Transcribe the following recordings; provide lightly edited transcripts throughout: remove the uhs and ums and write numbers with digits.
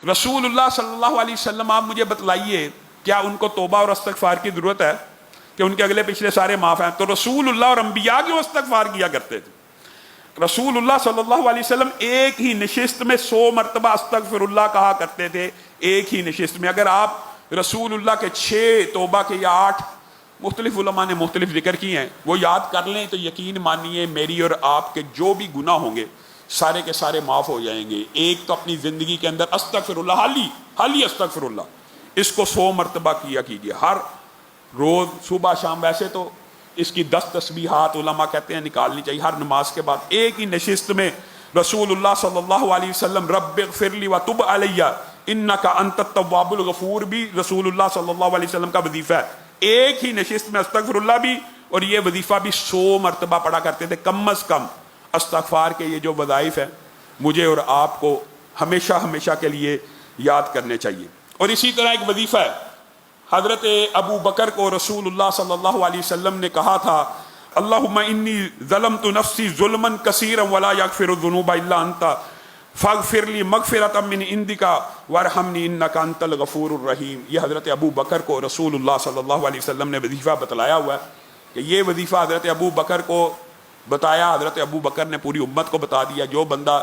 रसूलुल्लाह सल्लल्लाहु अलैहि वसल्लम, आप मुझे बतलाइए क्या उनको तौबा और इस्तिगफार की जरूरत है कि उनके अगले पिछले सारे माफ हैं? तो रसूलुल्लाह और अंबिया क्यों इस्तिगफार किया करते थे? रसूलुल्लाह सल्लल्लाहु अलैहि वसल्लम एक ही नशिस्त में 100 मरतबा अस्तगफिरुल्लाह कहा करते थे, एक ही नशिस्त में। अगर आप रसूलुल्लाह के 6 तौबा के या 8, मुख्तलिफ उलमा ने मुख्तलिफ जिक्र किए हैं, वो याद कर लें तो यकीन मानिए मेरी और आपके जो भी गुनाह होंगे सारे के सारे माफ हो जाएंगे। एक तो अपनी जिंदगी के अंदर अस्तगफिरुल्लाह, हाली अस्तगफिरुल्लाह, इसको 100 मरतबा किया कीजिए हर रोज सुबह शाम। वैसे तो इसकी 10 तस्बीहात उलमा कहते हैं निकालनी चाहिए हर नमाज के बाद। एक ही नशिस्त में रसूलुल्लाह सल्लल्लाहु अलैहि वसल्लम रब्बिग़फिरली व तुब अलैया इन्नका अंतत तव्वाबुल गफूर भी रसूलुल्लाह सल्लल्लाहु अलैहि वसल्लम का वजीफा है। एक ही नशिस्त में अस्तगफिरुल्लाह भी और ये वजीफा भी 100 मरतबा पढ़ा करते थे कम अज कम। इस्तिगफार के ये जो वज़ाइफ है मुझे और आपको हमेशा हमेशा के लिए याद करने चाहिए। और इसी तरह एक वजीफा है, हजरत अबू बकर को रसूलुल्लाह सल्लल्लाहु अलैहि वसल्लम ने कहा था, अल्लाहुम्मा इन्नी ज़लमतु नफ्सी ज़ुल्मन कसीरन वला यग़फिरुज़्ज़ुनूबा इल्ला अंता फ़ग़फ़िरली मग़फ़िरतम मिन इंदिका वरहमनी इन्नका अंतल गफ़ूरुर रहीम। ये हजरत अबू बकर को रसूलुल्लाह सल्लल्लाहु अलैहि वसल्लम ने वजीफा बतलाया हुआ है कि ये वजीफा हजरत अबू बकर को बताया, हजरत अबू बकर ने पूरी उम्मत को बता दिया जो बंदा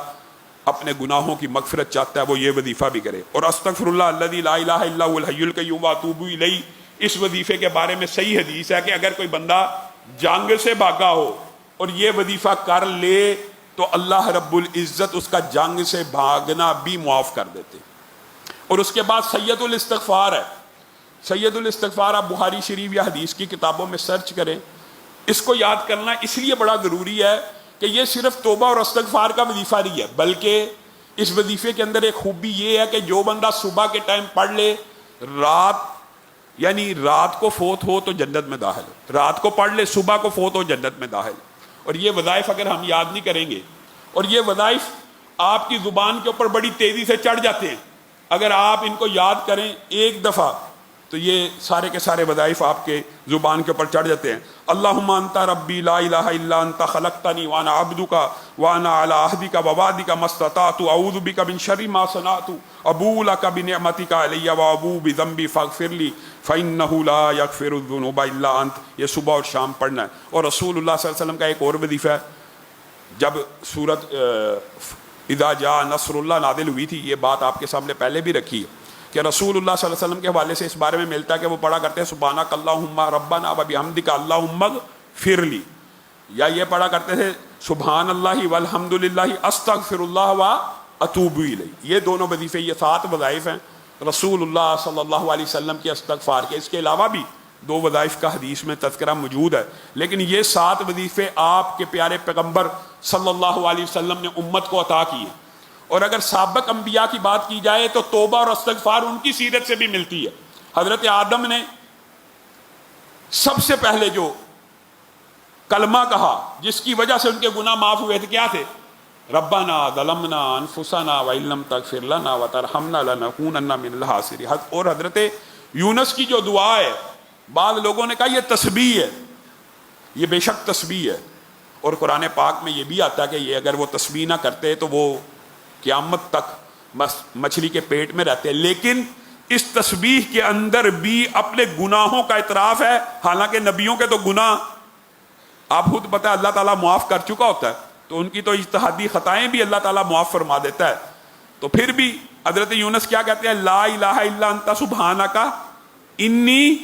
अपने गुनाहों की मगफिरत चाहता है वो ये वजीफा भी करे। और अस्तगफिरुल्लाह अल्लज़ी ला इलाहा इल्ला हुवल हय्युल क़य्यूम व अतूबु इलैहि, इस वजीफे के बारे में सही हदीस है कि अगर कोई बंदा जंग से भागा हो और ये वजीफा कर ले तो अल्लाह रब्बुल इज़्ज़त उसका जंग से भागना भी मुआफ़ कर देते। और उसके बाद सैयदुल इस्तिग़फ़ार है। सैयदुल इस्तिग़फ़ार आप बुखारी शरीफ या हदीस की किताबों में सर्च करें। इसको याद करना इसलिए बड़ा ज़रूरी है कि ये सिर्फ तौबा और इस्तिग़फ़ार का वजीफा नहीं है, बल्कि इस वजीफे के अंदर एक खूबी ये है कि जो बंदा सुबह के टाइम पढ़ ले, रात को फोत हो तो जन्नत में दाखिल, रात को पढ़ ले सुबह को फोत हो जन्नत में दाखिल। और ये वज़ाइफ अगर हम याद नहीं करेंगे, और ये वज़ाइफ आपकी ज़ुबान के ऊपर बड़ी तेज़ी से चढ़ जाते हैं, अगर आप इनको याद करें एक दफ़ा तो ये सारे के सारे वज़ाइफ आपके ज़ुबान के ऊपर चढ़ जाते हैं। अल्लाहुम्मा अंता रब्बी ला इलाहा इल्ला अंता खलक़तनी व अना अब्दुका व अना अला अहदिका व वादिका मस्तताअतु अऊज़ु बिका मिन शर्रि मा सनअतु अबूउ लका बिनिअमतिका अलैया व अबूउ बिज़ंबी फ़ग़फ़िरली फ़इन्नहु ला यग़फ़िरुज़्ज़ुनूबा इल्ला अंत। ये सुबह और शाम पढ़ना है। और रसूलुल्लाह सल्लल्लाहु अलैहि वसल्लम का एक और वजीफ़ा है, जब सूरत इज़ा जा नस्रुल्लाह नाज़िल हुई थी, ये बात आपके सामने पहले भी रखी है कि रसूलुल्लाह सल्लल्लाहु अलैहि वसल्लम के हवाले से इस बारे में मिलता है कि वो पढ़ा करते हैं सुब्हानक अल्लाहुम्मा रब्बना व बिहम्दिका अल्लाहुम्मग़फ़िरली, या ये पढ़ा करते थे सुब्हान अल्लाहि वल हम्दुलिल्लाहि अस्तग़फिरुल्लाह व अतूबु इलैहि। ये दोनों वजीफे, ये 7 वज़ाइफ हैं रसूलुल्लाह सल्लल्लाहु अलैहि वसल्लम के इस्तिग़फ़ार के। इसके अलावा भी 2 वज़ाइफ का हदीस में तज़किरा मौजूद है, लेकिन ये 7 वजीफे आपके प्यारे पैगम्बर सल्लल्लाहु अलैहि वसल्लम ने उम्मत को अता किए। और अगर साबिक़ अंबिया की बात की जाए तो तौबा और इस्तिग़फ़ार उनकी सीरत से भी मिलती है। हज़रत आदम ने सबसे पहले जो कलमा कहा जिसकी वजह से उनके गुनाह माफ़ हुए थे क्या थे? रब्बना ज़लमना अनफुसना व इल्लम तग़फ़िर लना व तरहमना लनकूनन्ना मिनल ख़ासिरीन। और हज़रत यूनुस की जो दुआ है, बाद लोगों ने कहा यह तस्बीह है, ये बेशक तस्बीह है। और कुरान पाक में ये भी आता है कि ये अगर वो तस्बीह ना करते तो वो क़यामत तक मछली के पेट में रहते हैं। लेकिन इस तस्बीह के अंदर भी अपने गुनाहों का इतराफ़ है। हालांकि नबियों के तो गुनाह आप खुद पता है अल्लाह ताला मुआफ़ कर चुका होता है, तो उनकी तो इज्तिहादी ख़ताएँ भी अल्लाह ताला मुआफ़ फरमा देता है। तो फिर भी हज़रत यूनुस क्या कहते हैं? ला इलाहा इल्ला अंता सुब्हानका इन्नी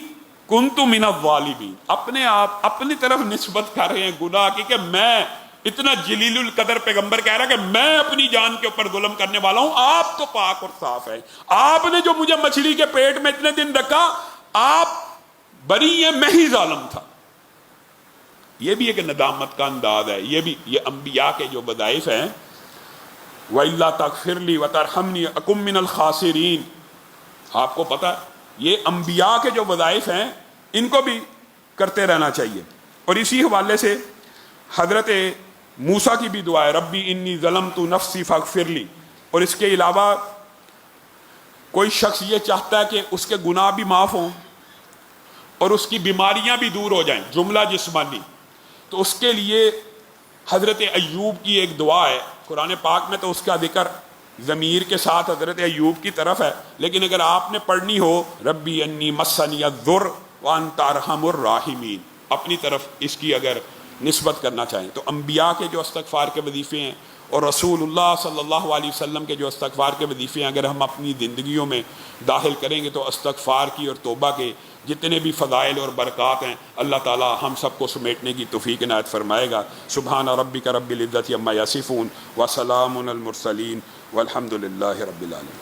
कुन्तु मिनज़्ज़ालिमीन। अपने आप अपनी तरफ निस्बत कर रहे हैं गुनाह की कि मैं इतना जलीलुल कदर पैगंबर कह रहा है कि मैं अपनी जान के ऊपर जुल्म करने वाला हूं, आप तो पाक और साफ है। आपने जो मुझे मछली के पेट में इतने दिन रखा, आप बरी है, मैं ही जालिम था। ये भी एक नदामत का अंदाज है। ये भी ये अंबिया के जो वज़ाइफ हैं, वइल्ला तग़फ़िरली व तरहमनी अकुम मिनल ख़ासिरीन, आपको पता है ये अंबिया के जो वज़ाइफ हैं इनको भी करते रहना चाहिए। और इसी हवाले से हज़रत मूसा की भी दुआ है, रब्बी इन्नी ज़लमतु नफ्सी फ़ग़फ़िरली। और इसके अलावा कोई शख्स ये चाहता है कि उसके गुनाह भी माफ़ हों और उसकी बीमारियां भी दूर हो जाएं, जुमला जिस्मानी, तो उसके लिए हज़रत अय्यूब की एक दुआ है कुरान पाक में, तो उसका जिक्र ضمیر کے ساتھ حضرت ایوب کی طرف ہے، لیکن اگر آپ نے پڑھنی ہو ربی انی مسنی الضر وانت ارحم الراحمین، اپنی طرف اس کی اگر نسبت کرنا چاہیں تو انبیاء کے جو استغفار کے وظیفے ہیں اور رسول اللہ صلی اللہ علیہ وسلم کے جو استغفار کے وظیفے ہیں اگر ہم اپنی زندگیوں میں داخل کریں گے تو استغفار کی اور توبہ کے جتنے بھی فضائل اور برکات ہیں اللہ تعالی ہم سب کو سمیٹنے کی توفیق عنایت فرمائے گا۔ سبحان ربک رب العزت عما یصفون وسلام علی المرسلین والحمد للہ رب العالمین۔